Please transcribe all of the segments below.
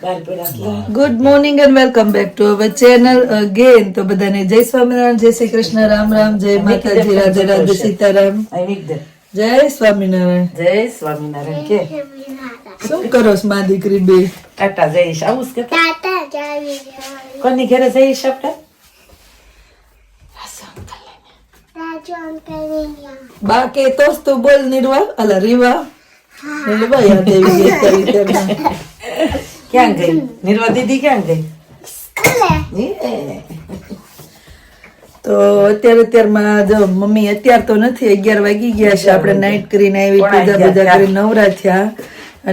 Good morning and welcome back to our channel again. તો બધાને જય સ્વામિનારાયણ, જય શ્રી કૃષ્ણ, રામ રામ, જય માતાજી, રાધે રાધે, સીતારામ. જય સ્વામિનારાયણ. જય સ્વામિનારાયણ. કે શું કરો છો મા દીકરી બે? ટાટા જઈશ. આવું કે કોની ઘરે જઈશ આપણે? બા કે તોસ તું બોલ નિર્વા અલા રીવા નિર્વા યાદ આવી ગઈ અત્યારે. ક્યાં ગઈ નિર્વા દીદી? ક્યાં ગઈ? તો અત્યારમાં જો મમ્મી અત્યાર તો નથી, 11 વાગી ગયા છે. આપણે નાઈટ કરીને આવી, પૂજા પૂજા કરી નવરા થયા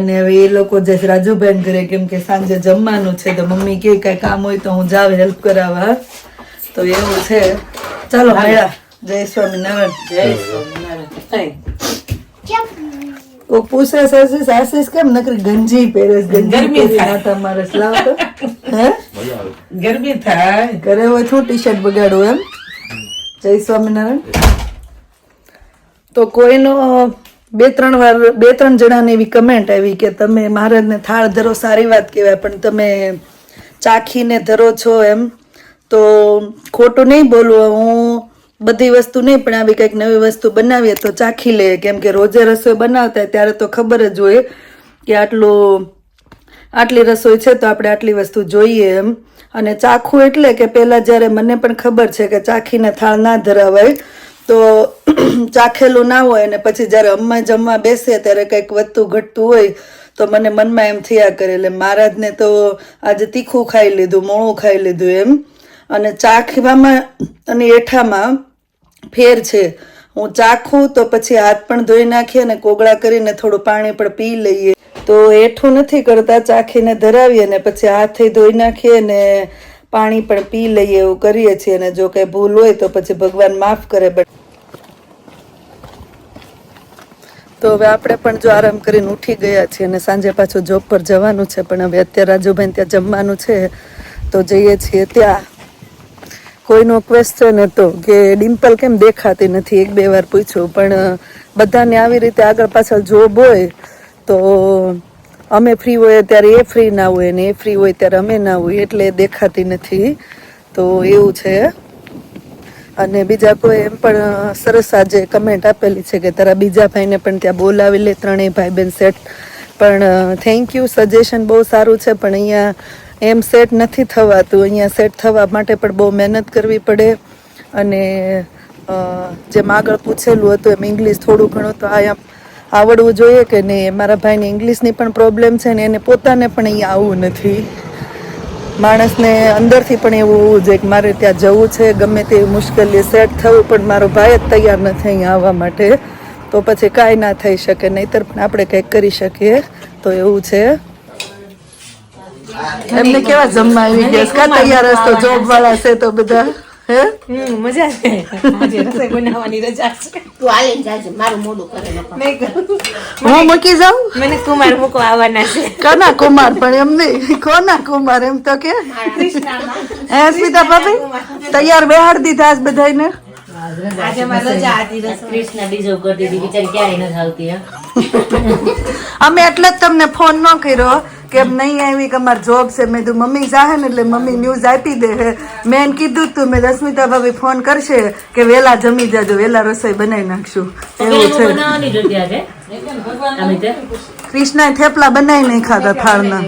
અને હવે એ લોકો જે રાજુભાઈ ઘરે, કેમ કે સાંજે જમવાનું છે તો મમ્મી કે કઈ કામ હોય તો હું જાવ હેલ્પ કરાવવા. તો એવું છે. ચાલો મેળા. જય સ્વામિનારાયણ. જય સ્વામિનારાયણ. ઓ પૂછે સાસીસ આશીષ કેમ નકરી ગંજી પહેરેસ? ગરમી થાય. તમારે લાવ તો હે ગરમી થાય. ઘરે હોય શું ટી શર્ટ બગાડું એમ? જય સ્વામિનારાયણ. તો કોઈનો બે ત્રણ જણાની એવી કમેન્ટ આવી કે તમે મહારાજને થાળ ધરો, સારી વાત કહેવાય, પણ તમે ચાખીને ધરો છો એમ. તો ખોટું નહીં બોલવું, હું બધી વસ્તુ નહીં પણ આવી કંઈક નવી વસ્તુ બનાવીએ તો ચાખી લઈએ, કેમ કે રોજે રસોઈ બનાવતા ત્યારે તો ખબર જ હોય કે આટલી રસોઈ છે તો આપણે આટલી વસ્તુ જોઈએ એમ. અને ચાખવું એટલે કે પહેલાં જ્યારે મને પણ ખબર છે કે ચાખીને થાળ ના ધરાવાય, તો ચાખેલું ના હોય અને પછી જ્યારે અમ્મા જમવા બેસે ત્યારે કંઈક વધતું ઘટતું હોય તો મને મનમાં એમ થયા કરે. એટલે મહારાજને તો આજે તીખું ખાઈ લીધું, મોળું ખાઈ લીધું એમ. અને ચાખવામાં અને એઠામાં ફેર છે. હું ચાખું તો પછી હાથ પણ ધોઈ નાખીએ અને કોગળા કરીને થોડું પાણી પણ પી લઈએ. તો એઠું નથી કરતા, ચાખીને ધરાવીએ ને પછી હાથે ધોઈ નાખીએ ને પાણી પણ પી લઈએ, એવું કરીએ છીએ. અને જો કંઈ ભૂલ હોય તો પછી ભગવાન માફ કરે. તો હવે આપણે પણ જો આરામ કરીને ઉઠી ગયા છીએ અને સાંજે પાછું જોબ પર જવાનું છે, પણ હવે અત્યારે રાજુભાઈ ત્યાં જમવાનું છે તો જઈએ છીએ ત્યાં. કોઈનો ક્વેશ્ચન હતો કે ડિમ્પલ કેમ દેખાતી નથી, 1-2 વાર પૂછ્યું, પણ બધાને આવી રીતે આગળ પાછળ જોબ હોય તો અમે ફ્રી હોય ત્યારે એ ફ્રી ના હોય ને એ ફ્રી હોય ત્યારે અમે ના હોય, એટલે દેખાતી નથી. તો એવું છે. અને બીજા કોઈ એમ પણ સરસ આજે કમેન્ટ આપેલી છે કે તારા બીજા ભાઈને પણ ત્યાં બોલાવી લે, 3 ભાઈ બહેન સેટ. પણ થેન્ક યુ, સજેશન બહુ સારું છે, પણ અહીંયા એમ સેટ નથી થવાતું. અહીંયા સેટ થવા માટે પણ બહુ મહેનત કરવી પડે. અને જેમ આગળ પૂછેલું હતું એમ ઇંગ્લિશ થોડું ઘણું તો આવડવું જોઈએ કે નહીં. મારા ભાઈને ઇંગ્લિશની પણ પ્રોબ્લેમ છે ને એને પોતાને પણ અહીંયા આવવું નથી. માણસને અંદરથી પણ એવું હોવું જોઈએ કે મારે ત્યાં જવું છે, ગમે તેવી મુશ્કેલી સેટ થવું, પણ મારો ભાઈ જ તૈયાર નથી અહીંયા આવવા માટે. તો પછી કાંઈ ના થઈ શકે, નહીંતર પણ આપણે કંઈક કરી શકીએ. તો એવું છે. એમને કેવા જમવા આવી ગયા? કા તૈયાર હશે? જોબ વાળા છે તો બધા હે મજા છે. આજે રસોઈ બનાવવાની રજા છે. તું આલીને જાજે, મારું મોઢું કરે ન પણ. હું મૂકી જાઉં? મને કુમાર મૂકવા આવવાના છે. કના કુમાર? પણ એમ નહીં, કોના કુમાર એમ તો કે હે સ્મિતા ભાભી તૈયાર બેહાડ દીધા આજ બધાને. આજે મારી રજા હતી. કૃષ્ણ બીજો કરતી હતી, બિચારી ક્યારેય નથી આવતી. અમે એટલે જ તમને ફોન ન કર્યો કે એમ નહીં આવી કે અમારે જોબ છે. મેં કીધું મમ્મી જાહે ને એટલે મમ્મી ન્યૂઝ આપી દે. મેં એને કીધું તું, મેં રશ્મિતા ભાભી ફોન કરશે કે વહેલા જમી જાજો, વહેલા રસોઈ બનાવી નાખશું. એવું છે. કૃષ્ણ થેપલા બનાવી નહીં ખાતા થાળના.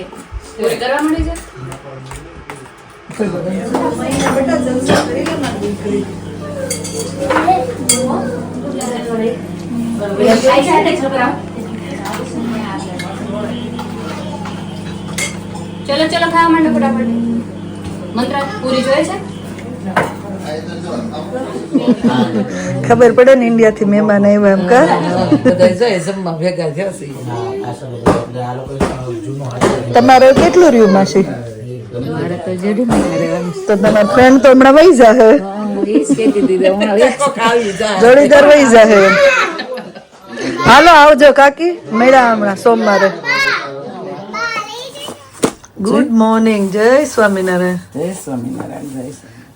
ચલો ચલો ખાવા માંડો ફટાફટ. મંત્ર પૂરી જોઈએ છે? ખબર પડે ને ઇન્ડિયા થી મહેમાન આવ્યા એમ કા. તમારે કેટલું રહ્યું માસી? તો તમારા ફ્રેન્ડ તો હમણાં વહી જાહે, જોડીદાર વહી જાહે. હાલો આવજો કાકી, મળ્યા હમણાં સોમવારે. Good morning. જય સ્વામિનારાયણ. જય સ્વામિનારાયણ. જય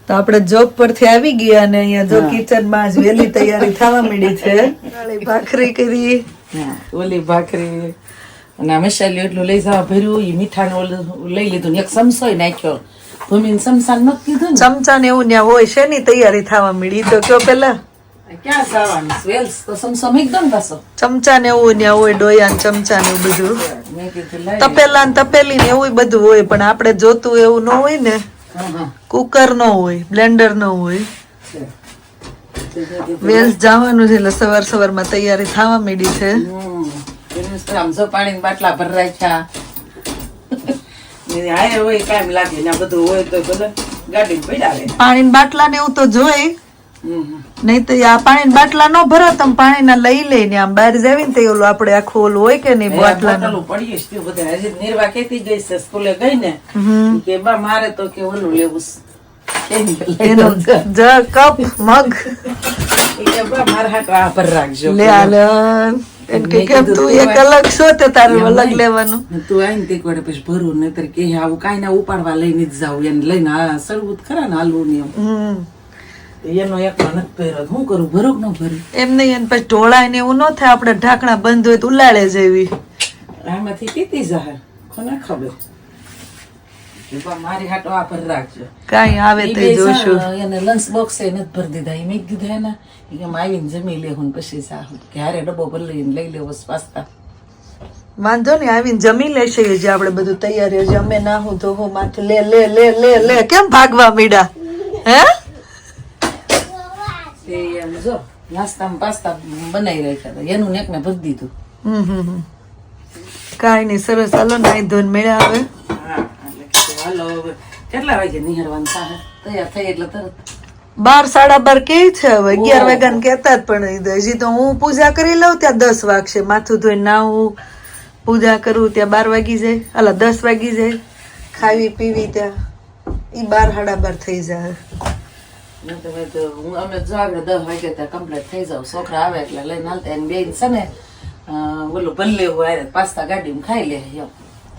તો આપણે જોબ પરથી આવી ગયા અને અહીંયા જો કિચનમાં જ વહેલી તૈયારી થવા માંડી છે. ભાખરી કરી, ઓલી ભાખરી અને આ મસાલી એટલું લઈ જવા ભર્યું એ મીઠાને ઓલું લઈ લીધું ને એક સમસોય નાખ્યો ભૂમિને સમસાન નથી કીધું ને ચમચા ને એવું ત્યાં હોય છે ની તૈયારી થવા મળી તો કયો પેલા ક્યાં જવાનું વેલ્સ તો સમસો મૂકી દો ને પાછો ચમચા ને એવું ત્યાં હોય ડોયા ને ચમચા ને એવું બધું મેં કીધું લાય તપેલા ને તપેલી ને એવું બધું હોય પણ આપણે જોતું એવું ન હોય ને હા કુકર ન હોય બ્લેન્ડર ન હોય વેલ્સ જવાનું છે એટલે સવાર સવારમાં તૈયારી થવા માંડી છે આમ જો પાણી બાટલા ભર રાખ્યા હારે હોય કાયમ લાગે ને આ બધું હોય તો ભલે ગાડી પડ્યા રહે પાણી બાટલા ને એવું તો જોઈ નહીં તો આ પાણી બાટલા ન ભરો તમે પાણી ના લઈ લઈને આમ બહાર જાવી ને તો ઓલું આપણે આખું ઓલું હોય કે નહીં બાટલા બોટલું પડીએ છે બધા હજી નિર્વા કેતી ગઈ છે સ્કૂલે ગઈ ને કે બા મારે તો કે ઓલું લેવું છે એનું જગ કપ મગ કે બા મારા હાથ આ પર રાખજો લે આલે એમ કે કેમ તું એક અલગ છો તે તારું અલગ લેવાનું તું આઈને તે કોડે પછી ભરવું નહીતર કે આવું કાંઈ ના ઉપાડવા લઈને જ જાવ એને લઈને સળવું ખરા ને હાલવું ને એનો એક નથી પહેર્યો હું કરું ભરું કે ન ભરું એમ નહીં એને પછી ઢોળાય ને એવું ન થાય આપણે ઢાંકણા બંધ હોય તો ઉલાળે જેવી આમાંથી પીતી જાય કોને ખબર મારી હાટો આ પર રાખજો કાંઈ આવે તો જોશું એને લંચ બોક્સ એ નથી ભરી દીધા એ મેં દીધા એના કે આવીને જમી લેવું પછી સાહું ક્યારે ડબ્બો ભરી લઈને લઈ લેવો પાસ્તા વાંધો ને આવીને જમી લેશે જે આપણે બધું તૈયારી હજી અમે ના હું તો હું માથે લે લે લે લે લે કેમ ભાગવા મીડા હે તે એમ જો નાસ્તામાં પાસ્તા બનાવી રાખ્યા હતા એનું નેક ને ભરી દીધું કાંઈ નહીં સરસ હાલો નાઈ ધોઈને મેળા આવે હાલો હવે કેટલા વાગે નિહાળવાનું થાય તૈયાર થઈ એટલે તરત 12:30 કે છે હવે 11 વાગ્યા કેતા જ પણ હજી તો હું પૂજા કરી લઉં ત્યાં 10 વાગશે માથું ધોઈને નાવું પૂજા કરું ત્યાં 12 વાગી જાય અલા 10 વાગી જાય ખાવી પીવી ત્યાં ઈ 12:30 થઈ જાય હું અમે જો આગળ 10 વાગે ત્યાં કમ્પ્લીટ થઈ જાવ છોકરા આવે એટલે લઈને હાલતા એને બેન છે ને ઓલું ભલે હોય પાસ્તા ગાડીમાં ખાઈ લે એમ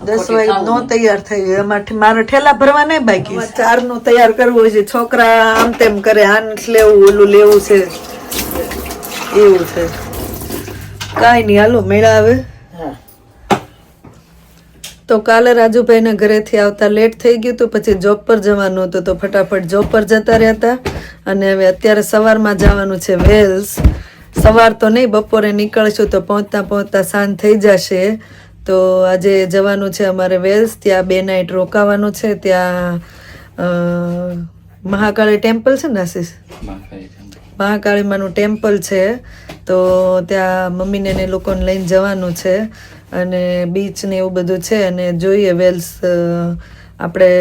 10 વાગે નો તૈયાર થઈ ગયો એમાંથી મારે ઠેલા ભરવા નહીં બાકી 4 નું તૈયાર કરવું છે છોકરા આમ તેમ કરે આન લેવું ઓલું લેવું છે એવું છે કાંઈ નહીં હાલો મેળા આવે તો કાલે રાજુભાઈના ઘરેથી આવતા લેટ થઈ ગયું તો પછી જોબ પર જવાનું હતું તો ફટાફટ જોબ પર જતા રહ્યા હતા અને હવે અત્યારે સવારમાં જવાનું છે વેલ્સ સવાર તો નહીં બપોરે નીકળશું તો પહોંચતા સાંજ થઈ જશે તો આજે જવાનું છે અમારે વેલ્સ ત્યાં 2 નાઈટ રોકાવાનું છે ત્યાં મહાકાળી ટેમ્પલ છે ને આશીષ મહાકાળી માનું ટેમ્પલ છે તો ત્યાં મમ્મીને ને લોકોને લઈને જવાનું છે અને બીચ ને એવું બધું છે અને જોઈએ વેલ્સ આપણે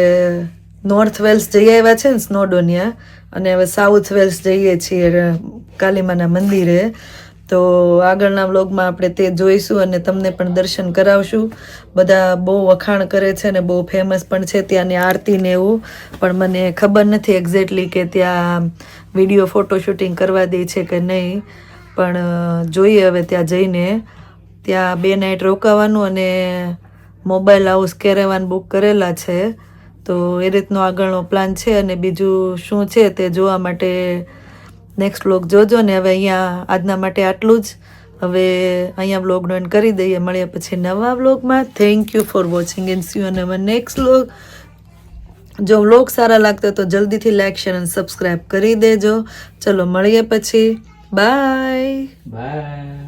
નોર્થ વેલ્સ જઈ આવ્યા છે ને સ્નોડોનિયા અને હવે સાઉથ વેલ્સ જઈએ છીએ કાલીમાના મંદિરે તો આગળના વ્લોગમાં આપણે તે જોઈશું અને તમને પણ દર્શન કરાવશું બધા બહુ વખાણ કરે છે ને બહુ ફેમસ પણ છે ત્યાંની આરતી ને એવું પણ મને ખબર નથી એક્ઝેક્ટલી કે ત્યાં વિડીયો ફોટો શૂટિંગ કરવા દે છે કે નહીં પણ જોઈએ હવે ત્યાં જઈને ત્યાં 2 નાઈટ રોકાવાનું અને મોબાઈલ હાઉસ કેરેવાન બુક કરેલા છે તો એ રીતનો આગળનો પ્લાન છે અને બીજું શું છે તે જોવા માટે નેક્સ્ટ વ્લોગ જોજો ને હવે અહીંયા આજના માટે આટલું જ હવે અહીંયા વ્લોગનો એન્ડ કરી દઈએ મળીએ પછી નવા વ્લોગમાં thank you for watching and C you on hour next vlog જો વ્લોગ સારા લાગતો તો જલ્દીથી લાઈક શેર અને સબસ્ક્રાઈબ કરી દેજો ચલો મળીએ પછી બાય બાય.